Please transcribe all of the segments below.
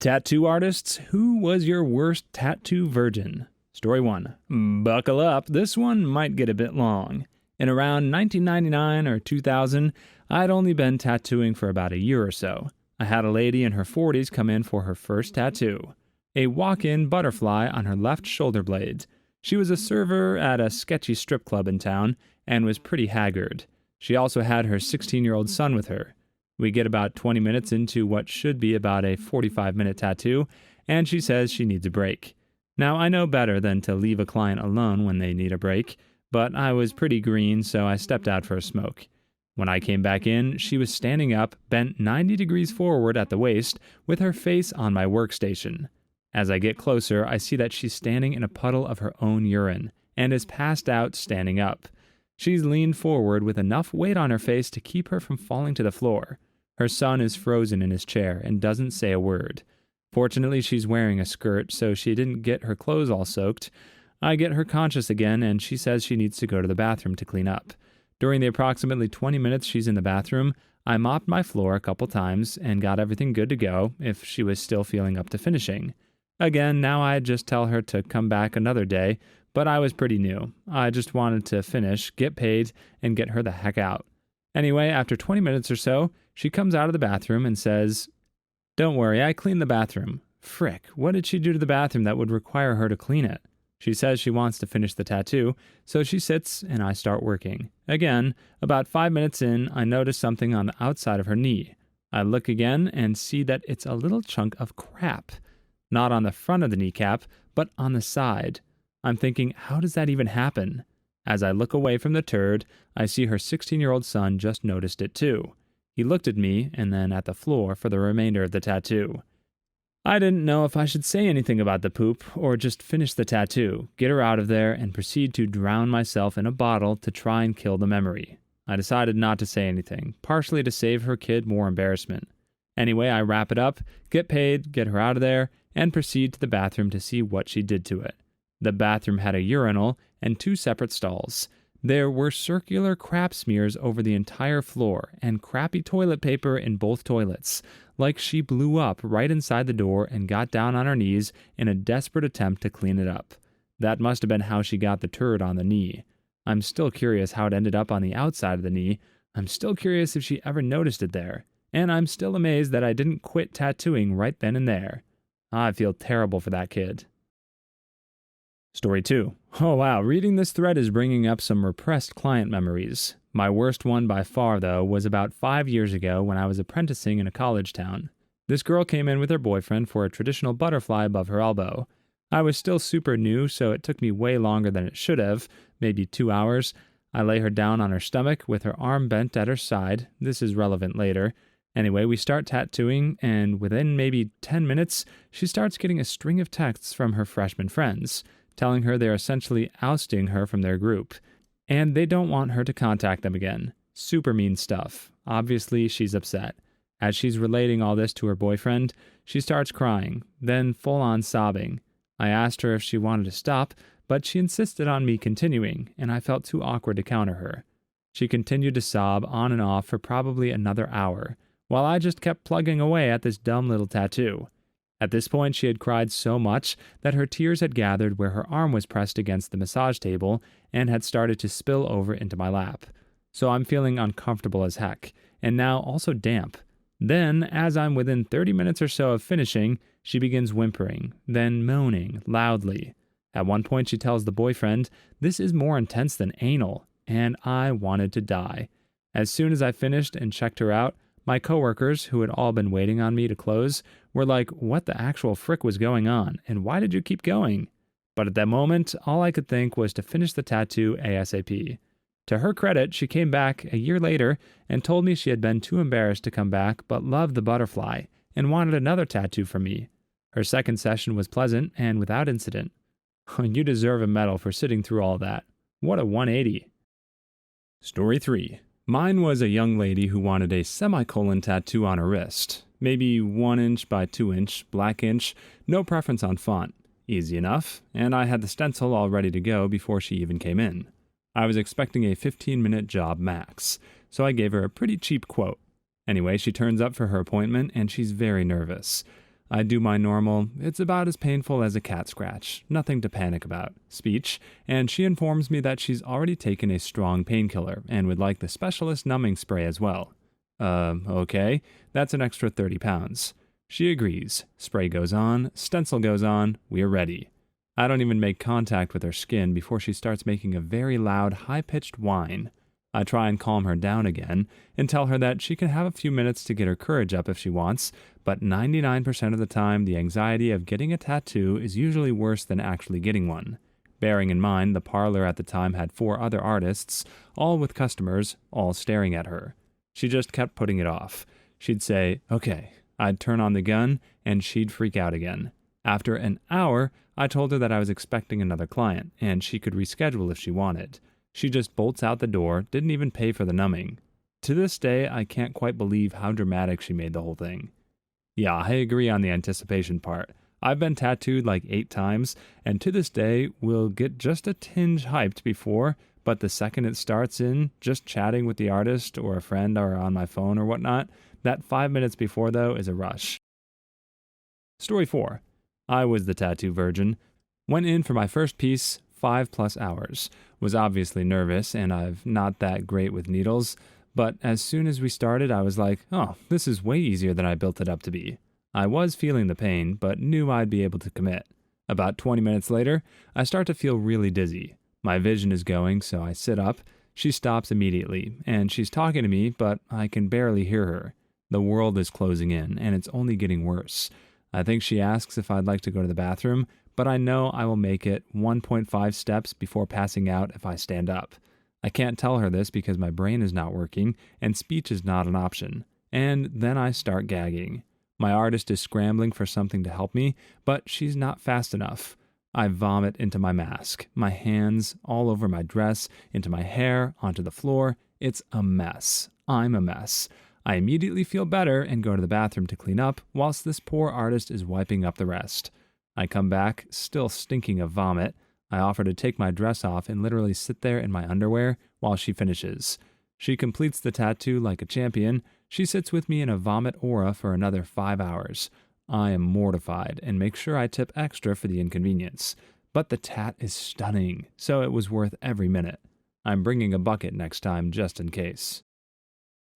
Tattoo artists, who was your worst tattoo virgin? Story 1. Buckle up, this one might get a bit long. In around 1999 or 2000, I'd only been tattooing for about a year or so. I had a lady in her 40s come in for her first tattoo. A walk-in butterfly on her left shoulder blade. She was a server at a sketchy strip club in town and was pretty haggard. She also had her 16-year-old son with her. We get about 20 minutes into what should be about a 45-minute tattoo, and she says she needs a break. Now, I know better than to leave a client alone when they need a break, but I was pretty green, so I stepped out for a smoke. When I came back in, she was standing up, bent 90 degrees forward at the waist, with her face on my workstation. As I get closer, I see that she's standing in a puddle of her own urine, and is passed out standing up. She's leaned forward with enough weight on her face to keep her from falling to the floor. Her son is frozen in his chair and doesn't say a word. Fortunately, she's wearing a skirt, so she didn't get her clothes all soaked. I get her conscious again, and she says she needs to go to the bathroom to clean up. During the approximately 20 minutes she's in the bathroom, I mopped my floor a couple times and got everything good to go if she was still feeling up to finishing. Again, now I just tell her to come back another day, but I was pretty new. I just wanted to finish, get paid, and get her the heck out. Anyway, after 20 minutes or so, she comes out of the bathroom and says, "Don't worry, I cleaned the bathroom." Frick, what did she do to the bathroom that would require her to clean it? She says she wants to finish the tattoo, so she sits and I start working. Again, about 5 minutes in, I notice something on the outside of her knee. I look again and see that it's a little chunk of crap. Not on the front of the kneecap, but on the side. I'm thinking, how does that even happen? As I look away from the turd, I see her 16-year-old son just noticed it too. He looked at me and then at the floor for the remainder of the tattoo. I didn't know if I should say anything about the poop or just finish the tattoo, get her out of there, and proceed to drown myself in a bottle to try and kill the memory. I decided not to say anything, partially to save her kid more embarrassment. Anyway, I wrap it up, get paid, get her out of there, and proceed to the bathroom to see what she did to it. The bathroom had a urinal and 2 separate stalls. There were circular crap smears over the entire floor and crappy toilet paper in both toilets, like she blew up right inside the door and got down on her knees in a desperate attempt to clean it up. That must have been how she got the turd on the knee. I'm still curious how it ended up on the outside of the knee. I'm still curious if she ever noticed it there. And I'm still amazed that I didn't quit tattooing right then and there. I feel terrible for that kid. Story 2. Oh wow, reading this thread is bringing up some repressed client memories. My worst one by far, though, was about 5 years ago when I was apprenticing in a college town. This girl came in with her boyfriend for a traditional butterfly above her elbow. I was still super new, so it took me way longer than it should have, maybe 2 hours. I lay her down on her stomach with her arm bent at her side. This is relevant later. Anyway, we start tattooing, and within maybe 10 minutes, she starts getting a string of texts from her freshman friends, telling her they're essentially ousting her from their group, and they don't want her to contact them again. Super mean stuff. Obviously, she's upset. As she's relating all this to her boyfriend, she starts crying, then full-on sobbing. I asked her if she wanted to stop, but she insisted on me continuing, and I felt too awkward to counter her. She continued to sob on and off for probably another hour, while I just kept plugging away at this dumb little tattoo. At this point, she had cried so much that her tears had gathered where her arm was pressed against the massage table and had started to spill over into my lap. So I'm feeling uncomfortable as heck, and now also damp. Then, as I'm within 30 minutes or so of finishing, she begins whimpering, then moaning loudly. At one point, she tells the boyfriend, "This is more intense than anal," and I wanted to die. As soon as I finished and checked her out, my coworkers, who had all been waiting on me to close, were like, "What the actual frick was going on, and why did you keep going?" But at that moment, all I could think was to finish the tattoo ASAP. To her credit, she came back a year later and told me she had been too embarrassed to come back but loved the butterfly and wanted another tattoo from me. Her second session was pleasant and without incident. You deserve a medal for sitting through all that. What a 180. Story 3. Mine was a young lady who wanted a semicolon tattoo on her wrist. Maybe 1 inch by 2 inch, black inch, no preference on font. Easy enough, and I had the stencil all ready to go before she even came in. I was expecting a 15-minute job max, so I gave her a pretty cheap quote. Anyway, she turns up for her appointment and she's very nervous. I do my normal, it's about as painful as a cat scratch, nothing to panic about, speech, and she informs me that she's already taken a strong painkiller and would like the specialist numbing spray as well. Okay, that's an extra 30 pounds. She agrees. Spray goes on, stencil goes on, we're ready. I don't even make contact with her skin before she starts making a very loud, high-pitched whine. I try and calm her down again and tell her that she can have a few minutes to get her courage up if she wants, but 99% of the time the anxiety of getting a tattoo is usually worse than actually getting one. Bearing in mind the parlor at the time had 4 other artists, all with customers, all staring at her. She just kept putting it off. She'd say, okay. I'd turn on the gun, and she'd freak out again. After an hour, I told her that I was expecting another client, and she could reschedule if she wanted. She just bolts out the door, didn't even pay for the numbing. To this day, I can't quite believe how dramatic she made the whole thing. Yeah, I agree on the anticipation part. I've been tattooed like 8 times, and to this day, will get just a tinge hyped before, but the second it starts in, just chatting with the artist or a friend or on my phone or whatnot, that 5 minutes before, though, is a rush. Story 4. I was the tattoo virgin. Went in for my first piece, 5+ hours. Was obviously nervous, and I'm not that great with needles, but as soon as we started, I was like, oh, this is way easier than I built it up to be. I was feeling the pain, but knew I'd be able to commit. About 20 minutes later, I start to feel really dizzy. My vision is going, so I sit up. She stops immediately, and she's talking to me, but I can barely hear her. The world is closing in, and it's only getting worse. I think she asks if I'd like to go to the bathroom, but I know I will make it 1.5 steps before passing out if I stand up. I can't tell her this because my brain is not working, and speech is not an option. And then I start gagging. My artist is scrambling for something to help me, but she's not fast enough. I vomit into my mask, my hands, all over my dress, into my hair, onto the floor. It's a mess. I'm a mess. I immediately feel better and go to the bathroom to clean up, whilst this poor artist is wiping up the rest. I come back, still stinking of vomit. I offer to take my dress off and literally sit there in my underwear while she finishes. She completes the tattoo like a champion. She sits with me in a vomit aura for another 5 hours. I am mortified and make sure I tip extra for the inconvenience. But the tat is stunning, so it was worth every minute. I'm bringing a bucket next time just in case.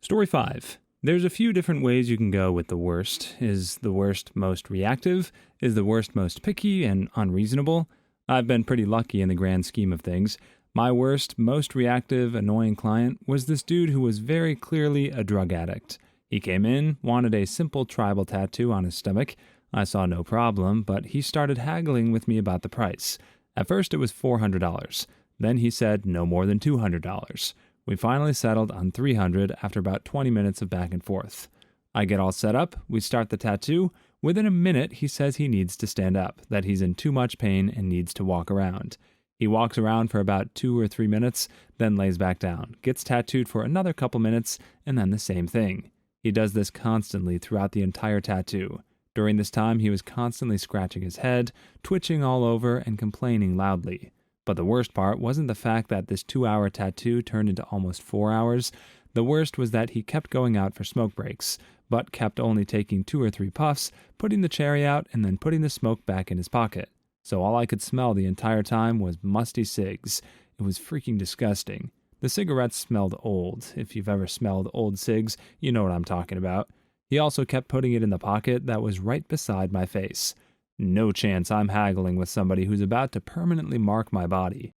Story 5. There's a few different ways you can go with the worst. Is the worst most reactive? Is the worst most picky and unreasonable? I've been pretty lucky in the grand scheme of things. My worst, most reactive, annoying client was this dude who was very clearly a drug addict. He came in, wanted a simple tribal tattoo on his stomach. I saw no problem, but he started haggling with me about the price. At first it was $400. Then he said no more than $200. We finally settled on $300 after about 20 minutes of back and forth. I get all set up, we start the tattoo. Within a minute, he says he needs to stand up, that he's in too much pain and needs to walk around. He walks around for about 2 or 3 minutes, then lays back down, gets tattooed for another couple minutes, and then the same thing. He does this constantly throughout the entire tattoo. During this time, he was constantly scratching his head, twitching all over, and complaining loudly. But the worst part wasn't the fact that this 2-hour tattoo turned into almost 4 hours. The worst was that he kept going out for smoke breaks, but kept only taking 2 or 3 puffs, putting the cherry out, and then putting the smoke back in his pocket. So all I could smell the entire time was musty cigs. It was freaking disgusting. The cigarettes smelled old. If you've ever smelled old cigs, you know what I'm talking about. He also kept putting it in the pocket that was right beside my face. No chance I'm haggling with somebody who's about to permanently mark my body.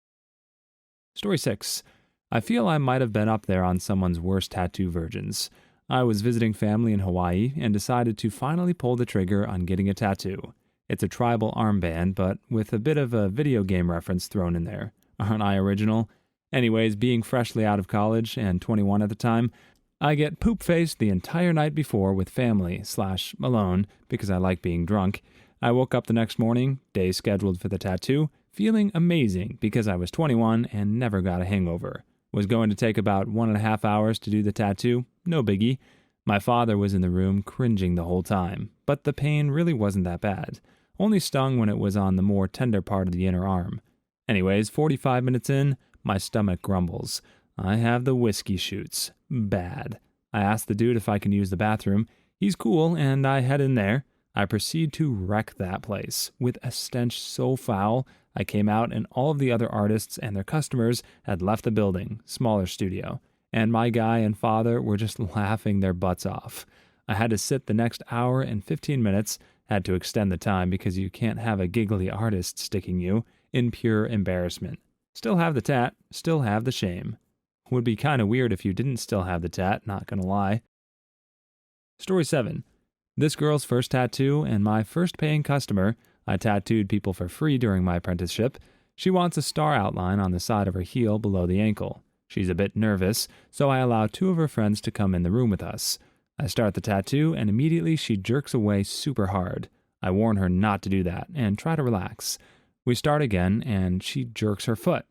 Story 6. I feel I might have been up there on someone's worst tattoo virgins. I was visiting family in Hawaii and decided to finally pull the trigger on getting a tattoo. It's a tribal armband, but with a bit of a video game reference thrown in there. Aren't I original? Anyways, being freshly out of college and 21 at the time, I get poop-faced the entire night before with family/alone because I like being drunk. I woke up the next morning, day scheduled for the tattoo, feeling amazing because I was 21 and never got a hangover. Was going to take about 1.5 hours to do the tattoo, no biggie. My father was in the room cringing the whole time, but the pain really wasn't that bad. Only stung when it was on the more tender part of the inner arm. Anyways, 45 minutes in, my stomach grumbles. I have the whiskey shoots. Bad. I ask the dude if I can use the bathroom. He's cool, and I head in there. I proceed to wreck that place with a stench so foul I came out and all of the other artists and their customers had left the building, smaller studio, and my guy and father were just laughing their butts off. I had to sit the next hour and 15 minutes, had to extend the time because you can't have a giggly artist sticking you, in pure embarrassment. Still have the tat, still have the shame. Would be kinda weird if you didn't still have the tat, not gonna lie. Story 7. This girl's first tattoo and my first paying customer. I tattooed people for free during my apprenticeship. She wants a star outline on the side of her heel below the ankle. She's a bit nervous, so I allow 2 of her friends to come in the room with us. I start the tattoo and immediately she jerks away super hard. I warn her not to do that and try to relax. We start again and she jerks her foot.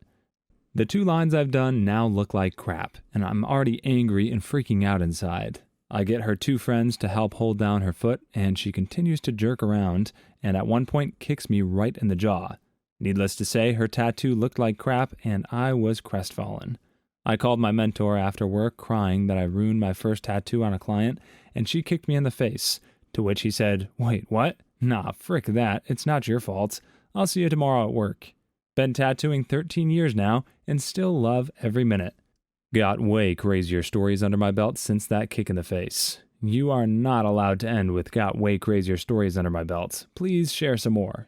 The 2 lines I've done now look like crap, and I'm already angry and freaking out inside. I get her 2 friends to help hold down her foot, and she continues to jerk around, and at one point kicks me right in the jaw. Needless to say, her tattoo looked like crap, and I was crestfallen. I called my mentor after work, crying that I ruined my first tattoo on a client, and she kicked me in the face, to which he said, "Wait, what? Nah, frick that, it's not your fault. I'll see you tomorrow at work." Been tattooing 13 years now, and still love every minute. Got way crazier stories under my belt since that kick in the face. You are not allowed to end with "got way crazier stories under my belt." Please share some more.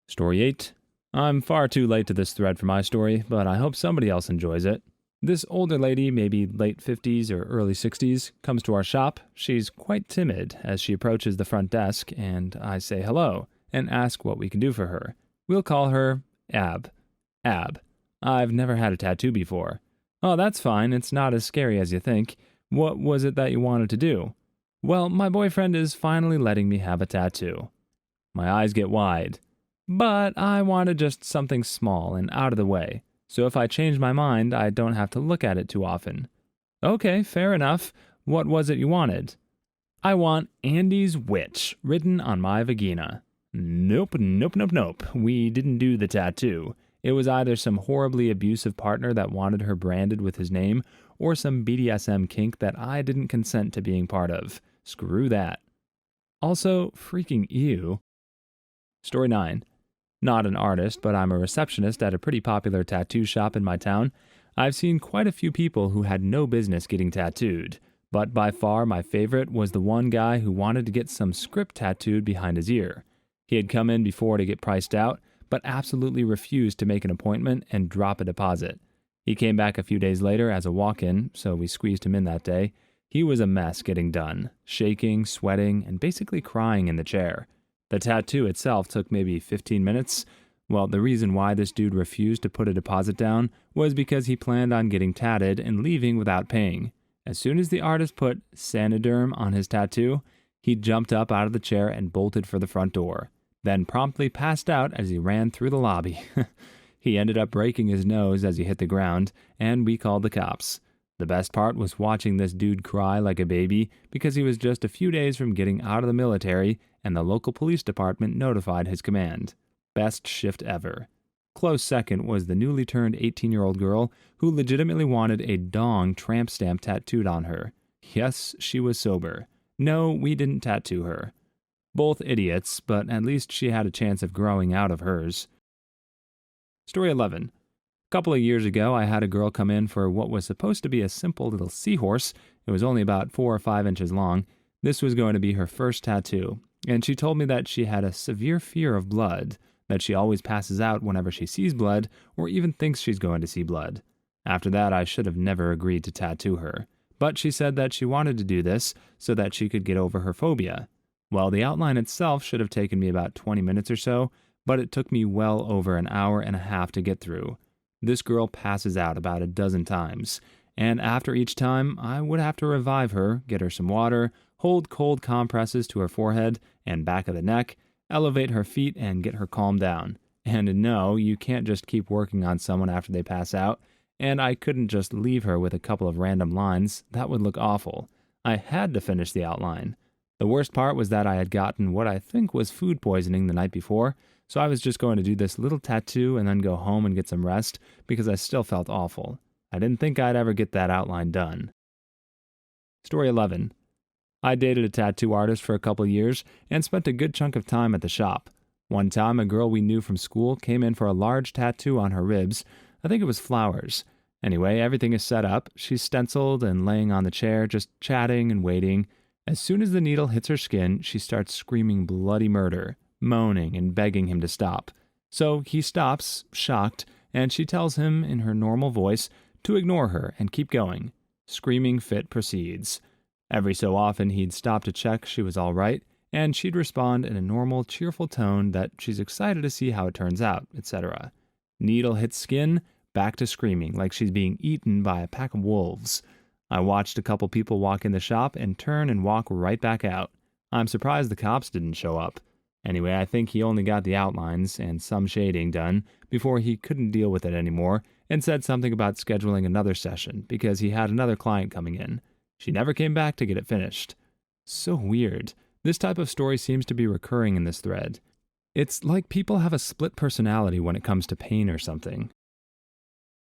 Story 8. I'm far too late to this thread for my story, but I hope somebody else enjoys it. This older lady, maybe late 50s or early 60s, comes to our shop. She's quite timid as she approaches the front desk, and I say hello and ask what we can do for her. We'll call her Ab. Ab. I've never had a tattoo before. Oh, that's fine. It's not as scary as you think. What was it that you wanted to do? Well, my boyfriend is finally letting me have a tattoo. My eyes get wide. But I wanted just something small and out of the way, so if I change my mind, I don't have to look at it too often. Okay, fair enough. What was it you wanted? I want Andy's Witch written on my vagina. Nope. We didn't do the tattoo. It was either some horribly abusive partner that wanted her branded with his name, or some BDSM kink that I didn't consent to being part of. Screw that. Also, freaking ew. Story 9. Not an artist, but I'm a receptionist at a pretty popular tattoo shop in my town. I've seen quite a few people who had no business getting tattooed, but by far my favorite was the one guy who wanted to get some script tattooed behind his ear. He had come in before to get priced out, but absolutely refused to make an appointment and drop a deposit. He came back a few days later as a walk-in, so we squeezed him in that day. He was a mess getting done, shaking, sweating, and basically crying in the chair. The tattoo itself took maybe 15 minutes. Well, the reason why this dude refused to put a deposit down was because he planned on getting tatted and leaving without paying. As soon as the artist put Sanoderm on his tattoo, he jumped up out of the chair and bolted for the front door, then promptly passed out as he ran through the lobby. He ended up breaking his nose as he hit the ground, and we called the cops. The best part was watching this dude cry like a baby because he was just a few days from getting out of the military and the local police department notified his command. Best shift ever. Close second was the newly turned 18-year-old girl who legitimately wanted a dong tramp stamp tattooed on her. Yes, she was sober. No, we didn't tattoo her. Both idiots, but at least she had a chance of growing out of hers. Story 11. A couple of years ago, I had a girl come in for what was supposed to be a simple little seahorse. It was only about 4 or 5 inches long. This was going to be her first tattoo, and she told me that she had a severe fear of blood, that she always passes out whenever she sees blood or even thinks she's going to see blood. After that, I should have never agreed to tattoo her, but she said that she wanted to do this so that she could get over her phobia. Well, the outline itself should have taken me about 20 minutes or so, but it took me well over an hour and a half to get through. This girl passes out about a dozen times, and after each time, I would have to revive her, get her some water, hold cold compresses to her forehead and back of the neck, elevate her feet, and get her calmed down. And no, you can't just keep working on someone after they pass out, and I couldn't just leave her with a couple of random lines. That would look awful. I had to finish the outline. The worst part was that I had gotten what I think was food poisoning the night before, so I was just going to do this little tattoo and then go home and get some rest because I still felt awful. I didn't think I'd ever get that outline done. Story 11. I dated a tattoo artist for a couple years and spent a good chunk of time at the shop. One time, a girl we knew from school came in for a large tattoo on her ribs. I think it was flowers. Anyway, everything is set up. She's stenciled and laying on the chair, just chatting and waiting. As soon as the needle hits her skin, she starts screaming bloody murder, moaning and begging him to stop. So he stops, shocked, and she tells him in her normal voice to ignore her and keep going. Screaming fit proceeds. Every so often he'd stop to check she was all right, and she'd respond in a normal, cheerful tone that she's excited to see how it turns out, etc. Needle hits skin, back to screaming like she's being eaten by a pack of wolves. I watched a couple people walk in the shop and turn and walk right back out. I'm surprised the cops didn't show up. Anyway, I think he only got the outlines and some shading done before he couldn't deal with it anymore and said something about scheduling another session because he had another client coming in. She never came back to get it finished. So weird. This type of story seems to be recurring in this thread. It's like people have a split personality when it comes to pain or something.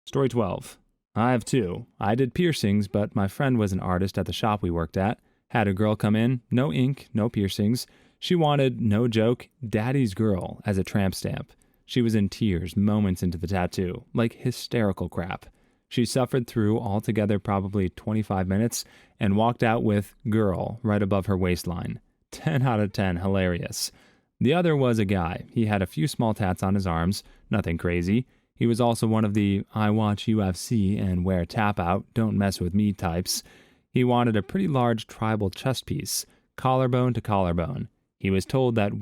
Story 12. I have two. I did piercings, but my friend was an artist at the shop we worked at. Had a girl come in, no ink, no piercings. She wanted, no joke, Daddy's Girl as a tramp stamp. She was in tears moments into the tattoo, like hysterical crap. She suffered through altogether probably 25 minutes and walked out with Girl right above her waistline. 10 out of 10, hilarious. The other was a guy. He had a few small tats on his arms, nothing crazy. He was also one of the I watch UFC and wear tap out, don't mess with me types. He wanted a pretty large tribal chest piece, collarbone to collarbone. He was told that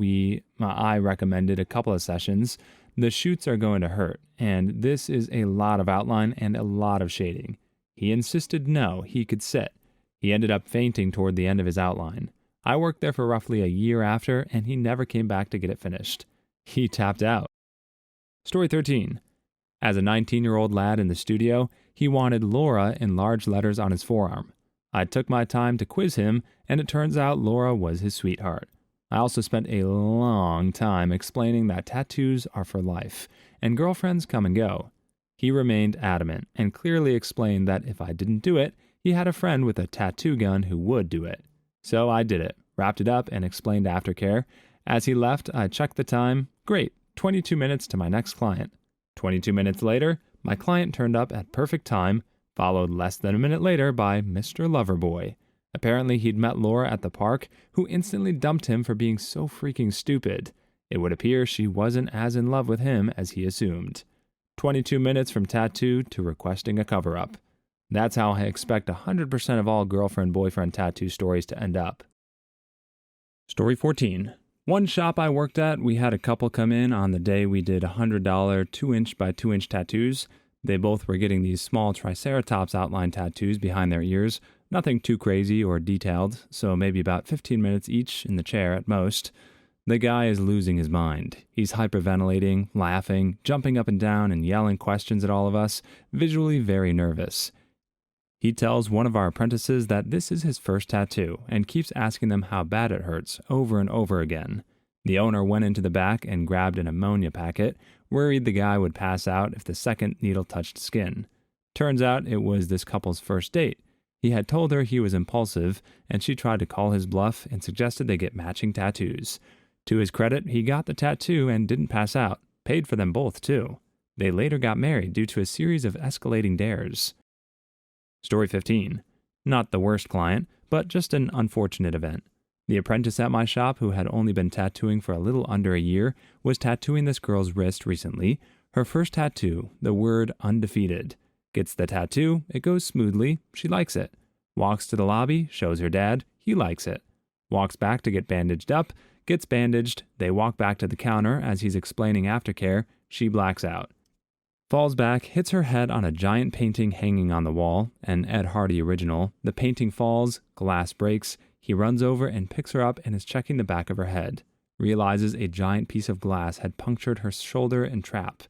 I recommended a couple of sessions. The shoots are going to hurt, and this is a lot of outline and a lot of shading. He insisted no, he could sit. He ended up fainting toward the end of his outline. I worked there for roughly a year after, and he never came back to get it finished. He tapped out. Story 13. As a 19-year-old lad in the studio, he wanted Laura in large letters on his forearm. I took my time to quiz him, and it turns out Laura was his sweetheart. I also spent a long time explaining that tattoos are for life, and girlfriends come and go. He remained adamant, and clearly explained that if I didn't do it, he had a friend with a tattoo gun who would do it. So I did it, wrapped it up, and explained aftercare. As he left, I checked the time. Great, 22 minutes to my next client. 22 minutes later, my client turned up at perfect time, followed less than a minute later by Mr. Loverboy. Apparently he'd met Laura at the park, who instantly dumped him for being so freaking stupid. It would appear she wasn't as in love with him as he assumed. 22 minutes from tattoo to requesting a cover-up. That's how I expect 100% of all girlfriend-boyfriend tattoo stories to end up. Story 14. One shop I worked at, we had a couple come in on the day we did $100 2-inch by 2-inch tattoos. They both were getting these small Triceratops outline tattoos behind their ears. Nothing too crazy or detailed, so maybe about 15 minutes each in the chair at most. The guy is losing his mind. He's hyperventilating, laughing, jumping up and down and yelling questions at all of us, visually very nervous. He tells one of our apprentices that this is his first tattoo and keeps asking them how bad it hurts over and over again. The owner went into the back and grabbed an ammonia packet, worried the guy would pass out if the second needle touched skin. Turns out it was this couple's first date. He had told her he was impulsive, and she tried to call his bluff and suggested they get matching tattoos. To his credit, he got the tattoo and didn't pass out, paid for them both too. They later got married due to a series of escalating dares. Story 15. Not the worst client, but just an unfortunate event. The apprentice at my shop, who had only been tattooing for a little under a year, was tattooing this girl's wrist recently. Her first tattoo, the word undefeated. Gets the tattoo, it goes smoothly, she likes it. Walks to the lobby, shows her dad, he likes it. Walks back to get bandaged up, gets bandaged, they walk back to the counter as he's explaining aftercare, she blacks out. Falls back, hits her head on a giant painting hanging on the wall, an Ed Hardy original. The painting falls, glass breaks, he runs over and picks her up and is checking the back of her head. Realizes a giant piece of glass had punctured her shoulder and trap.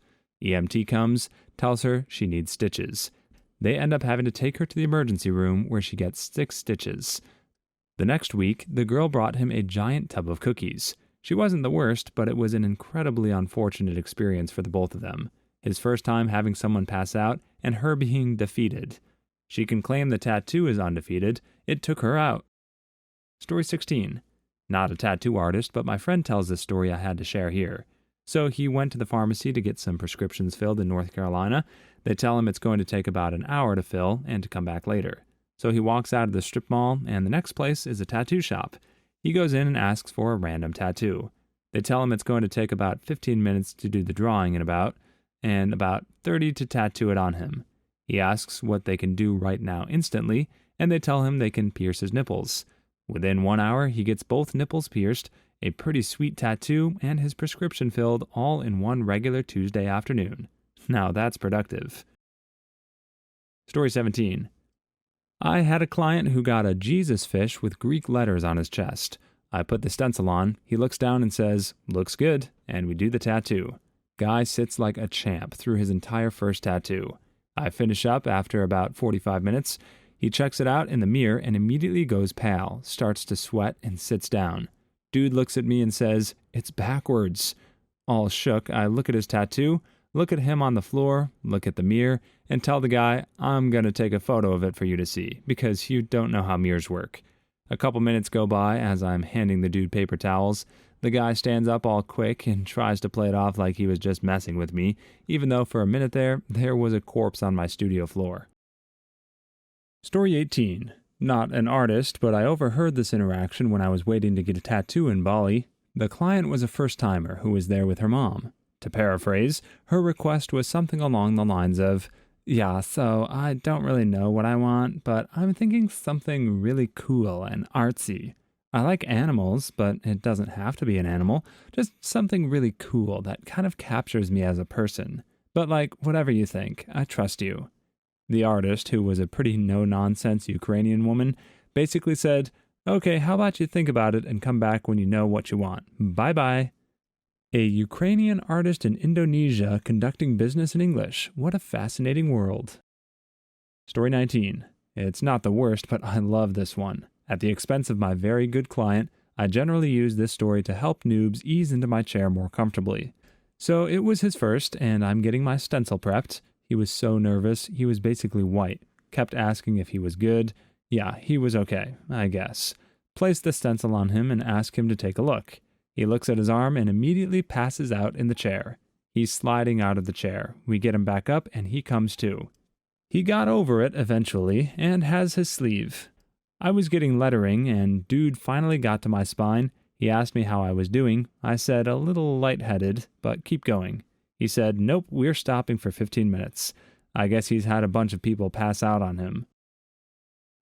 EMT comes, tells her she needs stitches. They end up having to take her to the emergency room where she gets 6 stitches. The next week, the girl brought him a giant tub of cookies. She wasn't the worst, but it was an incredibly unfortunate experience for the both of them. His first time having someone pass out, and her being defeated. She can claim the tattoo is undefeated. It took her out. Story 16. Not a tattoo artist, but my friend tells this story I had to share here. So he went to the pharmacy to get some prescriptions filled in North Carolina. They tell him it's going to take about an hour to fill and to come back later. So he walks out of the strip mall, and the next place is a tattoo shop. He goes in and asks for a random tattoo. They tell him it's going to take about 15 minutes to do the drawing and about 30 to tattoo it on him. He asks what they can do right now instantly, and they tell him they can pierce his nipples. Within 1 hour, he gets both nipples pierced, a pretty sweet tattoo, and his prescription filled all in one regular Tuesday afternoon. Now that's productive. Story 17. I had a client who got a Jesus fish with Greek letters on his chest. I put the stencil on, he looks down and says, "Looks good," and we do the tattoo. Guy sits like a champ through his entire first tattoo. I finish up after about 45 minutes. He checks it out in the mirror and immediately goes pale, starts to sweat, and sits down. Dude looks at me and says, "It's backwards." All shook, I look at his tattoo, look at him on the floor, look at the mirror, and tell the guy, "I'm going to take a photo of it for you to see, because you don't know how mirrors work." A couple minutes go by as I'm handing the dude paper towels. The guy stands up all quick and tries to play it off like he was just messing with me, even though for a minute there was a corpse on my studio floor. Story 18. Not an artist, but I overheard this interaction when I was waiting to get a tattoo in Bali. The client was a first-timer who was there with her mom. To paraphrase, her request was something along the lines of, "Yeah, so I don't really know what I want, but I'm thinking something really cool and artsy. I like animals, but it doesn't have to be an animal. Just something really cool that kind of captures me as a person. But like, whatever you think, I trust you." The artist, who was a pretty no-nonsense Ukrainian woman, basically said, "Okay, how about you think about it and come back when you know what you want. Bye-bye." A Ukrainian artist in Indonesia conducting business in English. What a fascinating world. Story 19. It's not the worst, but I love this one. At the expense of my very good client, I generally use this story to help noobs ease into my chair more comfortably. So it was his first, and I'm getting my stencil prepped. He was so nervous, he was basically white. Kept asking if he was good. Yeah, he was okay, I guess. Placed the stencil on him and asked him to take a look. He looks at his arm and immediately passes out in the chair. He's sliding out of the chair. We get him back up and he comes to. He got over it eventually and has his sleeve. I was getting lettering and dude finally got to my spine. He asked me how I was doing. I said a little lightheaded, but keep going. He said, "Nope, we're stopping for 15 minutes. I guess he's had a bunch of people pass out on him.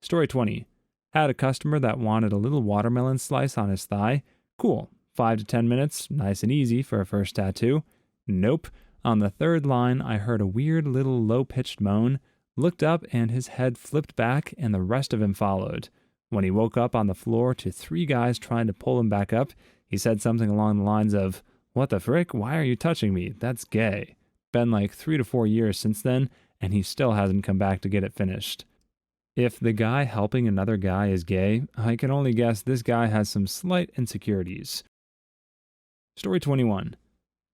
Story 20. Had a customer that wanted a little watermelon slice on his thigh. Cool. 5 to 10 minutes, nice and easy for a first tattoo. Nope. On the third line, I heard a weird little low-pitched moan, looked up and his head flipped back and the rest of him followed. When he woke up on the floor to 3 guys trying to pull him back up, he said something along the lines of, "What the frick? Why are you touching me? That's gay." Been like 3 to 4 years since then, and he still hasn't come back to get it finished. If the guy helping another guy is gay, I can only guess this guy has some slight insecurities. Story 21.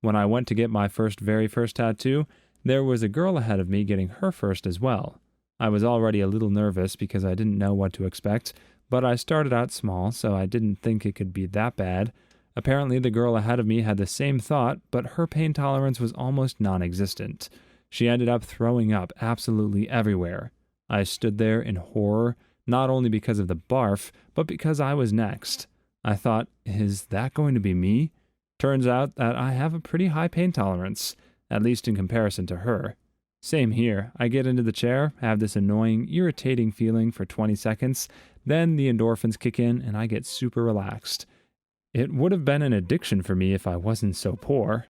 When I went to get my very first tattoo, there was a girl ahead of me getting her first as well. I was already a little nervous because I didn't know what to expect, but I started out small, so I didn't think it could be that bad. Apparently, the girl ahead of me had the same thought, but her pain tolerance was almost non-existent. She ended up throwing up absolutely everywhere. I stood there in horror, not only because of the barf, but because I was next. I thought, is that going to be me? Turns out that I have a pretty high pain tolerance, at least in comparison to her. Same here. I get into the chair, have this annoying, irritating feeling for 20 seconds, then the endorphins kick in and I get super relaxed. It would have been an addiction for me if I wasn't so poor.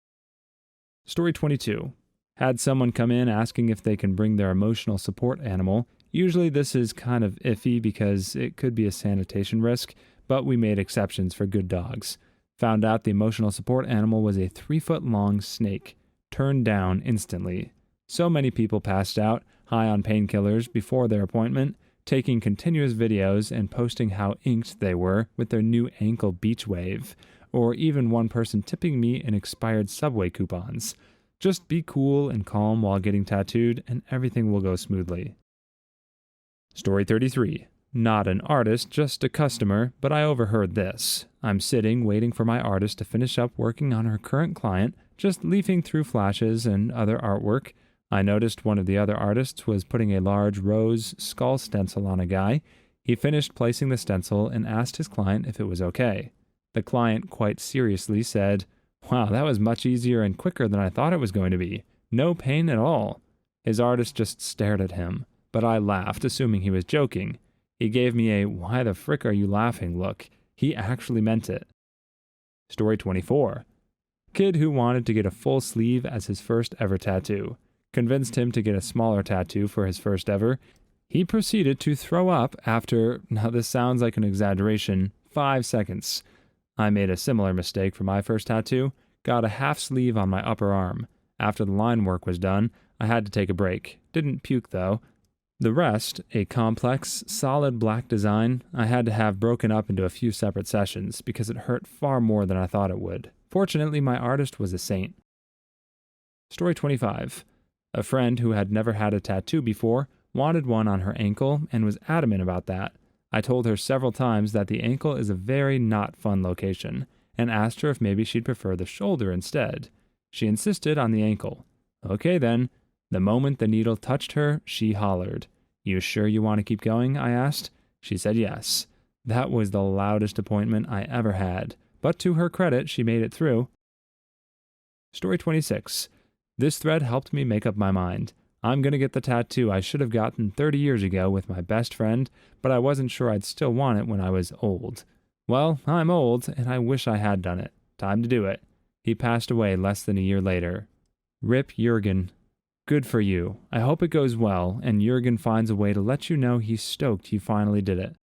Story 22. Had someone come in asking if they can bring their emotional support animal. Usually this is kind of iffy because it could be a sanitation risk, but we made exceptions for good dogs. Found out the emotional support animal was a 3-foot-long snake. Turned down instantly. So many people passed out, high on painkillers, before their appointment, taking continuous videos and posting how inked they were with their new ankle beach wave, or even one person tipping me in expired Subway coupons. Just be cool and calm while getting tattooed and everything will go smoothly. Story 33. Not an artist, just a customer, but I overheard this. I'm sitting, waiting for my artist to finish up working on her current client, just leafing through flashes and other artwork. I noticed one of the other artists was putting a large rose skull stencil on a guy. He finished placing the stencil and asked his client if it was okay. The client quite seriously said, "Wow, that was much easier and quicker than I thought it was going to be. No pain at all." His artist just stared at him, but I laughed, assuming he was joking. He gave me a "why the frick are you laughing" look. He actually meant it. Story 24. Kid who wanted to get a full sleeve as his first ever tattoo. Convinced him to get a smaller tattoo for his first ever. He proceeded to throw up after, now this sounds like an exaggeration, 5 seconds. I made a similar mistake for my first tattoo, got a half sleeve on my upper arm. After the line work was done, I had to take a break. Didn't puke though. The rest, a complex, solid black design, I had to have broken up into a few separate sessions because it hurt far more than I thought it would. Fortunately, my artist was a saint. Story 25. A friend who had never had a tattoo before wanted one on her ankle and was adamant about that. I told her several times that the ankle is a very not fun location, and asked her if maybe she'd prefer the shoulder instead. She insisted on the ankle. Okay then. The moment the needle touched her, she hollered. "You sure you want to keep going?" I asked. She said yes. That was the loudest appointment I ever had, but to her credit, she made it through. Story 26. This thread helped me make up my mind. I'm gonna get the tattoo I should have gotten 30 years ago with my best friend, but I wasn't sure I'd still want it when I was old. Well, I'm old, and I wish I had done it. Time to do it. He passed away less than a year later. Rip Jurgen. Good for you. I hope it goes well, and Jurgen finds a way to let you know he's stoked you finally did it.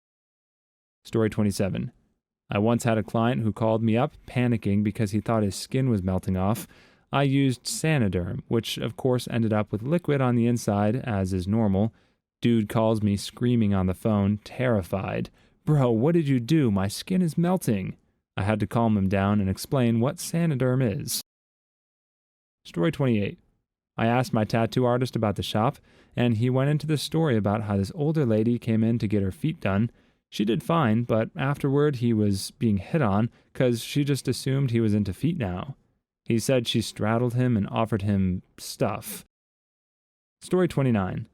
Story 27. I once had a client who called me up, panicking because he thought his skin was melting off. I used Sanoderm, which of course ended up with liquid on the inside, as is normal. Dude calls me screaming on the phone, terrified. "Bro, what did you do? My skin is melting." I had to calm him down and explain what Sanoderm is. Story 28. I asked my tattoo artist about the shop, and he went into the story about how this older lady came in to get her feet done. She did fine, but afterward he was being hit on because she just assumed he was into feet now. He said she straddled him and offered him stuff. Story 29.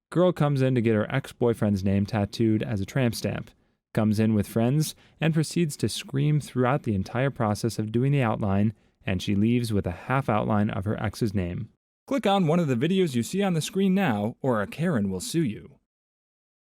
Girl comes in to get her ex-boyfriend's name tattooed as a tramp stamp. Comes in with friends and proceeds to scream throughout the entire process of doing the outline, and she leaves with a half outline of her ex's name. Click on one of the videos you see on the screen now, or a Karen will sue you.